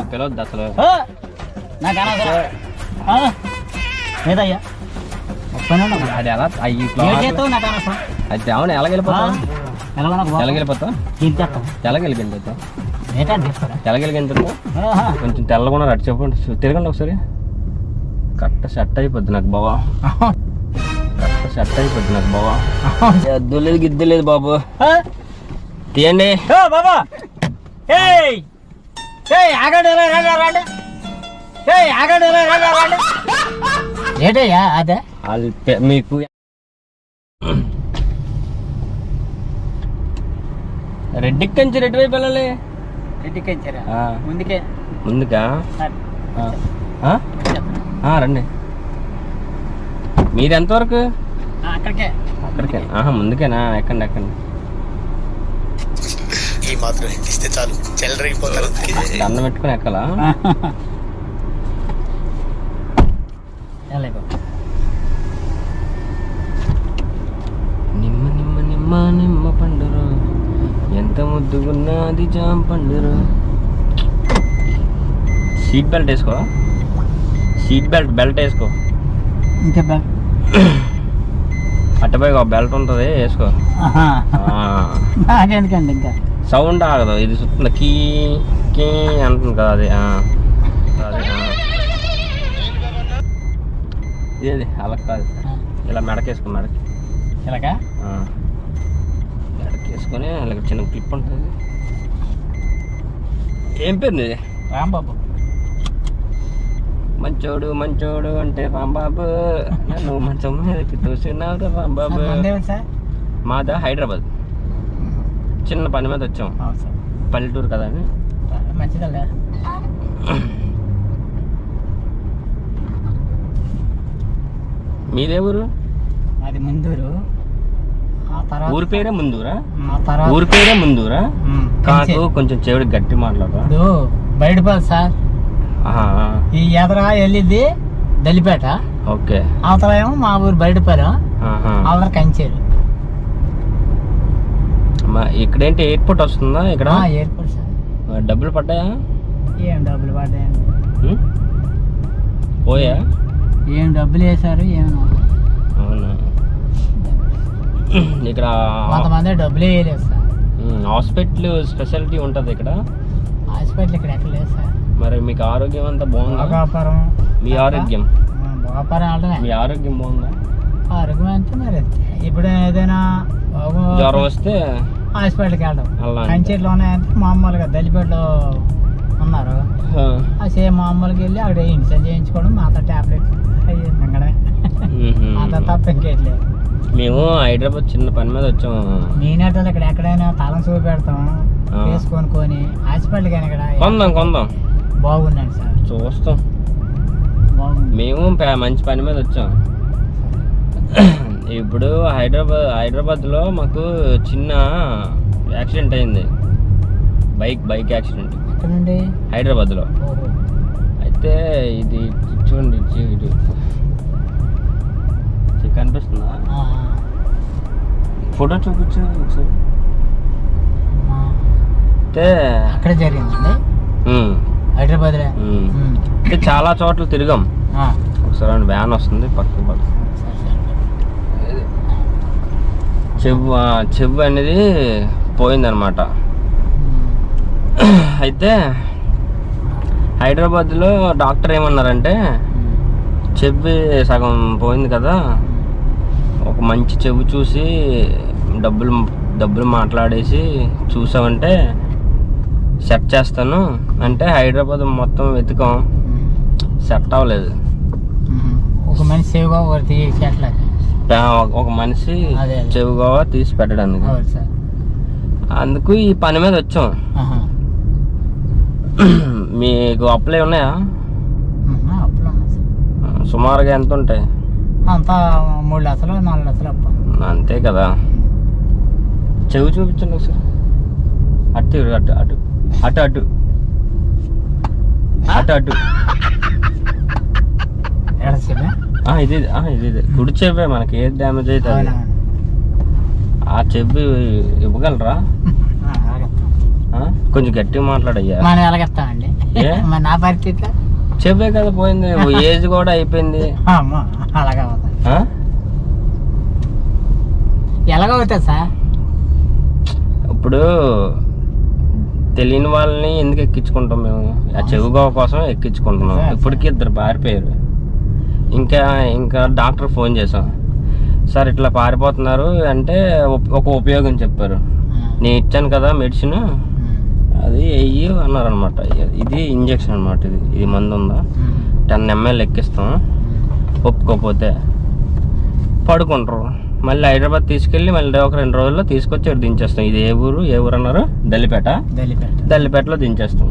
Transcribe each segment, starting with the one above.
పిలవద్దు అసలు లేదయ్యా అది ఎలా అది అవును ఎలాగెళ్ళిపోతావు ఎలాగెళ్ళిపోతావు ఎలాగెళ్ళిపోతావు ఎలాగెళ్ళిపోతావు కొంచెం తెల్లకుండా అటు చెప్పండి తిరగండి ఒకసారి కరెక్ట్ సెట్ అయిపోద్ది నాకు బావా కరెక్ట్ సెట్ అయిపోద్ది నాకు బావా ఎద్దు లేదు గిద్దు లేదు బాబు తీయండి బాబా ఏటయ్యా అదే మీకు రెడ్డికి కంచి రెడ్డి వైపు వెళ్ళాలి ముందుకా రండి మీరు ఎంతవరకు అక్కడికే ముందుకేనా ఎక్కండి ఎక్కండి ఈ మాత్రం ఇస్తే చాలు చెల్లరైపోతారు దండం పెట్టుకుని ఎక్కాలా నిమ్మ నిమ్మ నిమ్మ నిమ్మ పండురు ఎంత ముద్దుగున్నది జామ పండురు సీట్ బెల్ట్ వేసుకో సీట్ బెల్ట్ వేసుకో ఇంకా అట్టపోయి ఒక బెల్ట్ ఉంటుంది వేసుకో నాకెందుకండి ఇంకా సౌండ్ ఆగదు ఇది చూస్తుంది కీ కీ అంటుంది కదా అది ఇది అలా కాదు ఇలా మెడకేసుకో ఇలాగా మెడకేసుకొని ఇలా చిన్న క్లిప్ ఉంటుంది ఏం పేరు ఇది రాంబాబు మంచోడు మంచోడు అంటే రాంబాబు నువ్వు మంచం మీదకి చూసినావు రాంబాబు మాదా హైదరాబాద్ చిన్న పని మీద వచ్చాం పల్లెటూరు కదా అని మంచిదల్లే మీదే ఊరు అది ముందూరు ఊరి పేరే ముందూరా ఊరి పేరే ముందూరా కాకు కొంచెం చెవిడి గట్టి మాట్లాడరా బయటపల్లి సార్ ఈ ఎదరా వెళ్ళింది దల్లిపేట ఓకే అవతల ఏమో మా ఊరు బయటపల్లి అవతల కంచేరు ఇక్కడేంటి ఎయిర్పోర్ట్ వస్తుందా ఇక్కడ ఎయిర్పోర్ట్ సార్ డబ్బులు పడ్డాయా ఏం డబ్బులు పడ్డాయండి పోయా ఏం డబ్బులు వేసారు ఏమో అవునా ఇక్కడ కొంతమంది డబ్బులు వేయలేదు సార్ హాస్పిటల్ స్పెషాలిటీ ఉంటుంది ఇక్కడ హాస్పిటల్ ఇక్కడ ఎక్కడ లేదు సార్ మరి మీకు ఆరోగ్యం అంతా బాగుందా వ్యాపారం మీ ఆరోగ్యం వ్యాపారం మీ ఆరోగ్యం బాగుందా ఆరోగ్యం అంతే మరి ఇప్పుడు ఏదైనా జ్వరం వస్తే హాస్పిటల్కి వెళ్ళడం కంచెట్లో ఉన్నాయంటే మామూలుగా దళిపేటలో ఉన్నారు సేమ్ మామూలుగా వెళ్ళి అక్కడ ఇన్సల్ట్ చేయించుకోవడం మాతో టాబ్లెట్ మింగడమే మాతో తప్ప ఇంకేట్లేదు మేము హైదరాబాద్ చిన్న పని మీద వచ్చాము నేనేటో ఇక్కడ ఎక్కడైనా తాళం చూపి పెడతాం వేసుకొని హాస్పిటల్కి అయినా ఇక్కడ కొందాం బాగుందండి సార్ చూస్తాం బాగుంది మేము మంచి పని మీద వచ్చాం ఇప్పుడు హైదరాబాద్లో మాకు చిన్న యాక్సిడెంట్ అయింది బైక్ యాక్సిడెంట్ ఎక్కడండి హైదరాబాద్లో అయితే ఇది చూడండి ఇది కనిపిస్తుందా ఫోటో చూపించు ఒకసారి అయితే అక్కడే జరిగిందండి హైదరాబాద్లో అంటే చాలా చోట్ల తిరిగాం ఒకసారి వ్యాన్ వస్తుంది పక్క చెవు అనేది పోయిందనమాట అయితే హైదరాబాద్లో డాక్టర్ ఏమన్నారంటే చెవి సగం పోయింది కదా ఒక మంచి చెవు చూసి డబ్బులు మాట్లాడేసి చూసామంటే సెట్ చేస్తాను అంటే హైదరాబాద్ మొత్తం వెతుకాం సెట్ అవ్వలేదు ఒక మనిషి సేవగా ఒక మనిషి చెవుగా తీసి పెట్టడానికి అందుకు ఈ పని మీద వచ్చాం మీకు అప్పులే ఉన్నాయా సుమారుగా ఎంత ఉంటాయి అంతా 3 లక్షలు 4 లక్షలు అప్ప అంతే కదా చెవి చూపించండి ఒకసారి అటు అటు అటు అటు అటు అటు అటు ఇది కుడి చెవే మనకి ఏది డ్యామేజ్ అవుతుంది ఆ చెవి ఇవ్వగలరా కొంచెం గట్టిగా మాట్లాడయ్యా. మనం ఎలాగెత్తామండి ఏ? మరి నా పరిస్థితి చెప్పే కదా పోయింది, ఏజ్ కూడా అయిపోయింది. అమ్మా అలాగా అవుతుంది. ఆ? ఎలాగవుతుంది సార్? ఇప్పుడు తెలియని వాళ్ళని ఎందుకు ఎక్కించుకుంటాం మేము? ఆ చెవుగోవ కోసం ఎక్కించుకుంటున్నాం. ఇప్పటికి 2 పారిపోయారు. ఇంకా డాక్టర్ ఫోన్ చేసాం, సార్ ఇట్లా పారిపోతున్నారు అంటే ఒక ఉపయోగం చెప్పారు. నేను ఇచ్చాను కదా మెడిసిన్, అది వెయ్యి అన్నారు అనమాట. ఇది ఇంజెక్షన్ అనమాట. ఇది మందు ఉందా, 10 ml ఎక్కిస్తాం, ఒప్పుకోకపోతే పడుకుంటారు. మళ్ళీ హైదరాబాద్ తీసుకెళ్ళి మళ్ళీ ఒక 2 రోజుల్లో తీసుకొచ్చి ఇక్కడ దించేస్తాం. ఇది ఏ ఊరు అన్నారు? దల్లిపేటలో దించేస్తాం.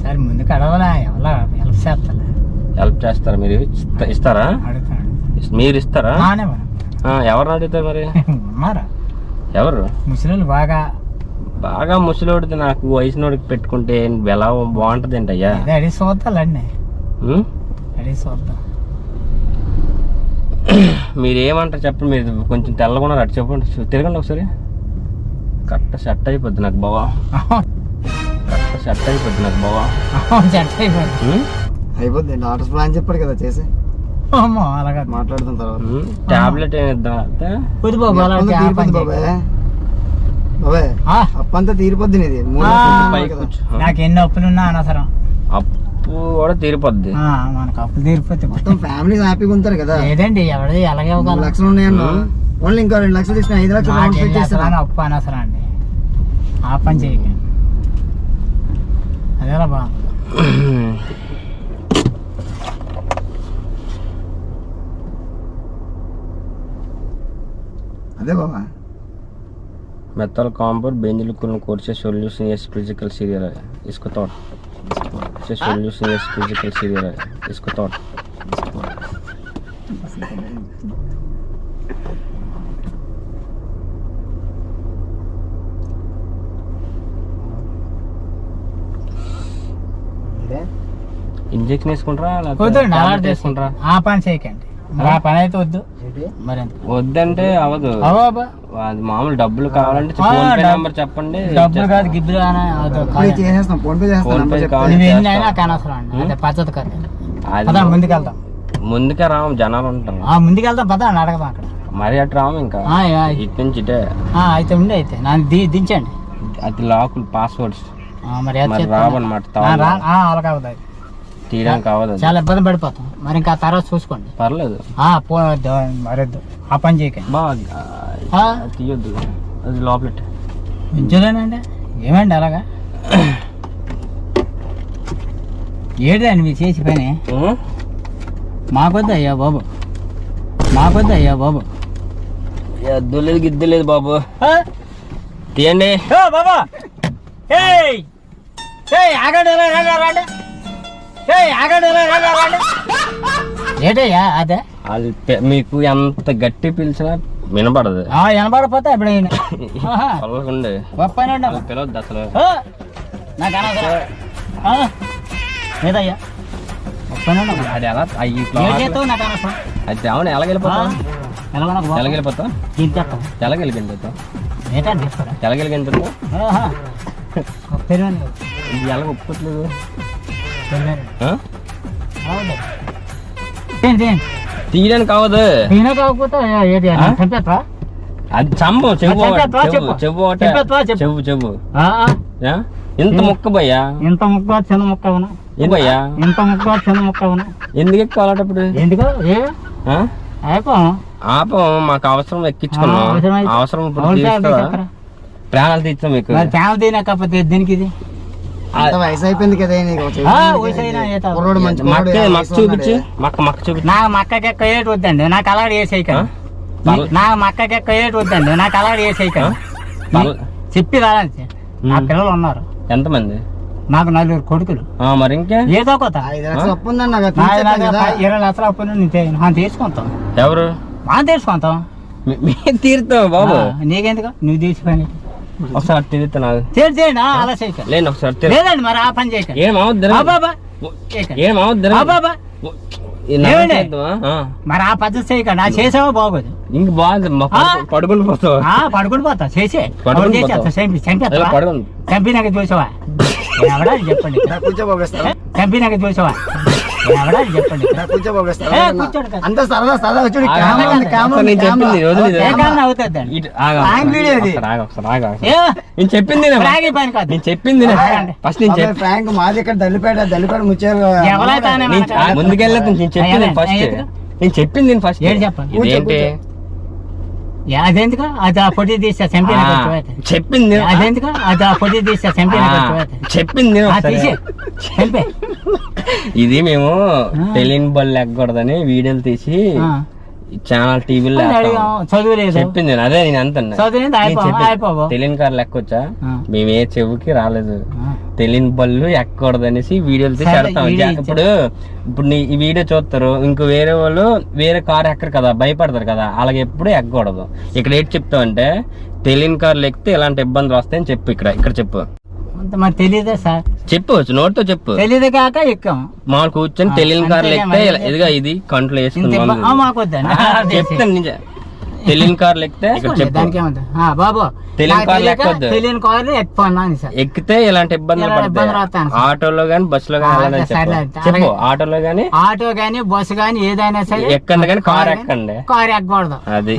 సరే ముందుకు అడవలా, ఎవరా హెల్ప్ చేస్తా? హెల్ప్ చేస్తారా మీరు? ఇస్తారా? మీరు ఇస్తారా? ఎవరిని అడుగుతారు మరి? ఉన్నారా ఎవరు? ముసలి బాగా ముసలోడిది నాకు వయసునోడికి పెట్టుకుంటే ఎలా బాగుంటది ఏంటయ్యా? అడిగి చూద్దాండి, అడిగి చూద్దాం. మీరు ఏమంటారు చెప్పండి. మీరు కొంచెం తెల్లకుండా అటు చెప్పండి, తిరగండి ఒకసారి. కరెక్ట్ సెట్ అయిపోద్ది నాకు బావా. అయిపోద్ది. డాక్టర్ ప్లాన్ చెప్పాడు కదా చేసి అలాగా మాట్లాడుతున్న తర్వాత టాబ్లెట్ అప్పంతా తీరిపోద్ది. నాకు ఎన్ని అప్పులున్నా అనవసరం, అప్పు కూడా తీరిపోద్ది. మనకు అప్పులు తీరిపోతే మొత్తం ఫ్యామిలీ హ్యాపీగా ఉంటారు కదా. లేదండి ఎవరిది ఎలాగే 1 లక్షలు ఉన్నాయన్న, ఓన్లీ ఇంకా 2 లక్షలు తీసుకుని 5 లక్షలు అప్పు అనవసరం అండి. ఆ పని చేయకండి, అదేలా బాగుంది. అదే బాబా. मेथल कॉम्पोर बेंजिल कुल course solution S physical serial है इसको थॉट से सॉल्यूशन एस फिजिकल सीरियल है इसको थॉट ఇంజెక్షన్ వేసుకుంటారా లేకపోతే ఆ పని చేయకండి. ఆ పని అయితే వద్దు. మరి వద్దంటే అవదు. అది మామూలు డబ్బులు కావాలంటే ఫోన్ పే నంబర్ చెప్పండి. డబ్బులు కాదు గిబ్బులు చేసేస్తాం, ఫోన్ పే చేస్తాం. పద్ధతి కాదు. ముందుకెళ్తాం, ముందుకే రాము, జనాలు ఉంటాం. ముందుకెళ్తాం పద అని అడగదాం అక్కడ. మరి అటు రాము, ఇంకా ఇటు నుంచి ఇటే అయితే ఉండి అయితే నన్ను దించండి. అది లాకులు పాస్వర్డ్స్ మరి రావన్నమాట. అలా కావద్దు, తీయడానికి కావద్దు, చాలా ఇబ్బంది పడిపోతాం. మరి ఇంకా తర్వాత చూసుకోండి, పర్లేదు. మరొద్దు, ఆ పని చేయకండి. తీయొద్దు, అది లోపల ఉంచలేనండి. ఏమండి అలాగా? ఏడండి మీరు చేసి పని? మాకొద్దు అయ్యా బాబు, మాకొద్దు అయ్యా బాబు. ఎద్దులేదు గిద్దులేదు బాబు, తీయండి బాబా. ఏటయ్యా అదే మీకు ఎంత గట్టి పిలిచినా వినపడదు. వినపడపోతే ఇప్పుడు పిలవద్దు అసలు. నాకు లేదయ్యా, అది ఎలా అవును ఎలాగెళ్ళిపోతావు? ఎలాగెళ్ళిపోతావు? ఎలాగెళ్ళిపోతావు? ఎలాగెళ్ళిపోతావు? ఎలాగ ఒప్పుకోట్లేదు. తీయడానికి కావదు. అది చంపు, చెవు ఇంత ముక్క భయ్యా, ఇంత ముక్క చిన్న ముక్క భయ్యా, ఇంత ముక్క చిన్న ముక్క ఎందుకు ఎక్కువాలటప్పుడు? ఎందుకు ఆపం, మాకు అవసరం ఎక్కించుకున్నాం. అవసరం ఇప్పుడు ప్రాణాలు తీస్తాం. మీకు ప్రాణాలు తీయకపోతే దీనికి ఇది వయసు అయిపోయింది కదా. చూపించి మక్క చూపించి. నా మక్కకి ఎక్కువ ఏటు వద్దండి, నాకు అలాగే వేసేయకండి. నా మక్కకి ఎక్కువ ఏటు వద్దండి, నాకు అలాగే వేసేయకండి. చెప్పి రాలంటే నా పిల్లలు ఉన్నారు. ఎంతమంది? నాకు 4 కొడుకులు. మరి ఇంకా ఏదో కొత్త 20 లక్షల అప్పు నేను తీసుకుంటాం. ఎవరు తీసుకుంటాం? తీరుతాం బాబు. నీకెందుకు, నువ్వు తీసిపోయి ఒకసారి తిరుగుతా చేయండి. అలా చేయకండి. ఒకసారి లేదండి, మరి ఆ పని చేయకండి. మరి ఆ పద్ధతి చేయకండి. ఆ చేసావో బాగోదు. ఇంక బాగుంది పడుకుని పోతావు పడుకుని పోతా చేసే పడుకుని పోతావు. చంపేస్తా పడుకుని చంపినాక చూసావా ఎవడా చెప్పండి చంపినాక చూసావా ఎవడా చెప్పండి కూర్చోడు కదా. అంత సరదా సరదా వచ్చి నేను చెప్పింది వదిలేదు. ఏ కారణం అవుతుంది అండి ఇటు ఆగు, ఆగు. ప్రాంక్ వీడియో ఇది. ఒకసారి ఆగు, ఒకసారి ఆగు, ఆగు. ఏ నేను చెప్పింది ప్రాగే పని కాదు నేను చెప్పింది ఫస్ట్ నేను చెప్పి ఫ్రాంక్ మాది ఇక్కడ దల్లిపేట ముచ్చారు ఎవరైతే ముందుకెళ్ళదు నేను చెప్పింది ఫస్ట్ నేను చెప్పింది ఫస్ట్ ఏంటి చెప్పండి? ఇదేంటి అదెందుకు అది ఆ పొట్టి తీస్తా చంపిన చెప్పింది అదెందుకు అది ఆ పొట్టి తీస్తా చంపిన చెప్పింది తీసే చంపే ఇది మేము తెలియని బళ్ళు ఎక్కకూడదని వీడియోలు తీసి ఛానల్ టీవీలో చదువులేదు చెప్పింది నేను. అదే నేను అంత చదువులేదు అయిపోవు తెలియని కార్లు ఎక్కొచ్చా మేము ఏ చెవుకి రాలేదు తెలియని బళ్ళు ఎక్కకూడదు అనేసి వీడియోలు తీసి సరే, పెడతాం వీడియో ఇప్పుడు ఇప్పుడు ఈ వీడియో చూస్తారు ఇంకో వేరే వాళ్ళు వేరే కార్ ఎక్కరు కదా భయపడతారు కదా అలాగే ఎప్పుడు ఎక్కకూడదు ఇక్కడ ఏంటి చెప్తామంటే తెలియని కార్లు ఎక్కితే ఇలాంటి ఇబ్బందులు వస్తాయని చెప్పు ఇక్కడ చెప్పు అంత మరి తెలియదే సార్ చెప్పు నోటితో చెప్పు తెలియదు కాక ఎక్కాం మామూలు కూర్చొని తెలియని కార్లు ఎక్కితే ఇదిగా ఇది కంట్లో వేసుకుందాం మాకొద్దండి చెప్తాను నిజం తెలియని కార్లు ఎక్కితే ఇక్కడ చెప్పు దానికి ఏమంటుంది బాబు తెలియని కార్లు ఎక్కొద్దు తెలియని కార్లు ఎక్కున్నాను సార్ ఎక్కితే ఇలాంటి ఇబ్బందులు ఇలాంటి ఇబ్బందులు పడతాయి వస్తాను సార్. ఆటోలో గానీ బస్సులో గానీ వెళ్ళదని సరే, చెప్పు చెప్పు ఆటోలో గానీ ఆటో గాని బస్సు గాని ఏదైనా సరే ఎక్కండి కానీ కార్ ఎక్కండి కారు ఎక్కకూడదు అది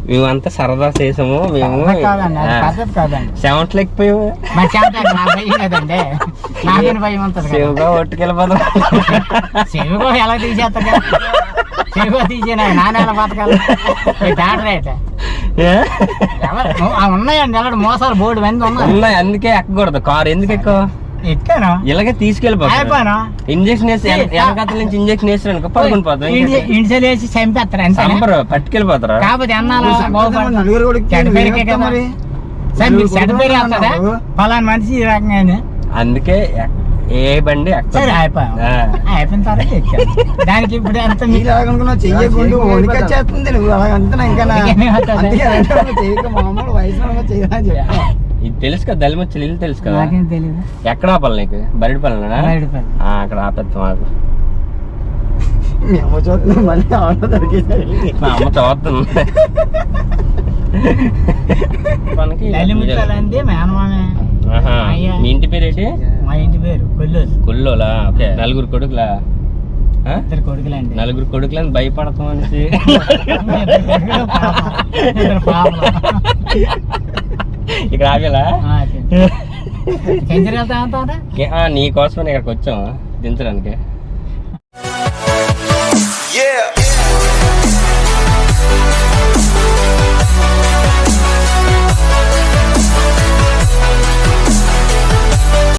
మేమంతా సరదా చేసాము మేము కాదండి అది పద్ధతి కాదండి సెవెంట్లు ఎక్కిపోయాము మరి చెమటకి నా భయం కదండి నాకేం భయం ఉంటుంది కదా సేవుగా ఒట్టుకెళ్ళిపోతాం చెవిగో ఎలా తీసేస్తా చెవిగో తీసేనా నాన్న బతకాలి డాక్టర్ అయితే ఉన్నాయండి ఎలాంటి మోసాలు బోర్డు మంది ఉన్నాయి ఉన్నాయి అందుకే ఎక్కకూడదు కారు ఎందుకు ఎక్కువ ఎక్కాను ఇలాగే తీసుకెళ్ళిపోతాం అయిపోయాను ఇంజక్షన్ వేసి వెనకాతల నుంచి ఇంజక్షన్ వేసిన అనుకో పడుకుని పోతాం ఇంటిసలు వేసి చంపేస్తారు అంతే చంపరు పట్టుకెళ్ళిపోతారా కాకపోతే అన్నాను నలుగురు కూడా చెడ్డ పేరుకే కదా మరి. సార్ మీరు చెడ్డ పేరు వస్తుందా పలానా మనిషి ఈ రకంగా అందుకే ఏ బండి సరే అయిపోయాం అయిపోయిన తర్వాత ఎక్కాను దానికి ఇప్పుడు అంత మీరు అలాగనుకున్నా చెయ్యకుండా వణికొచ్చేస్తుంది నువ్వు అలాగంటున్నా ఇంకా చెయ్యక మామూలు వయసు చెయ్యాలని చెప్పా ఇది తెలుసు కదా దళిమొచ్చి ఇల్లు తెలుసు కదా నాకేం తెలియదు ఎక్కడ ఆపాలి నీకు బరిడి పల్లెనా బయటపల్లి. అక్కడ ఆపేస్తాం మాకు మేము చూస్తున్నాం మళ్ళీ ఆటో దొరికేసరికి మా అమ్మ చదువుతుంది మనకి నల్లిముత్తాలంటే మేనమామే ఆహా. అయ్యా. మీ ఇంటి పేరు ఏంటి మా ఇంటి పేరు కొల్లూరు కొల్లోలా ఓకే నలుగురు కొడుకులా ఆ? ఇద్దరు కొడుకులండి నలుగురు కొడుకులని భయపడతాం అనేసి ఇద్దరు పాపలు. ఇక్కడ ఆగేలా సెంచరీ వెళ్తా ఉంటారా నీ కోసం ఇక్కడికి వచ్చాం దించడానికి Yeah.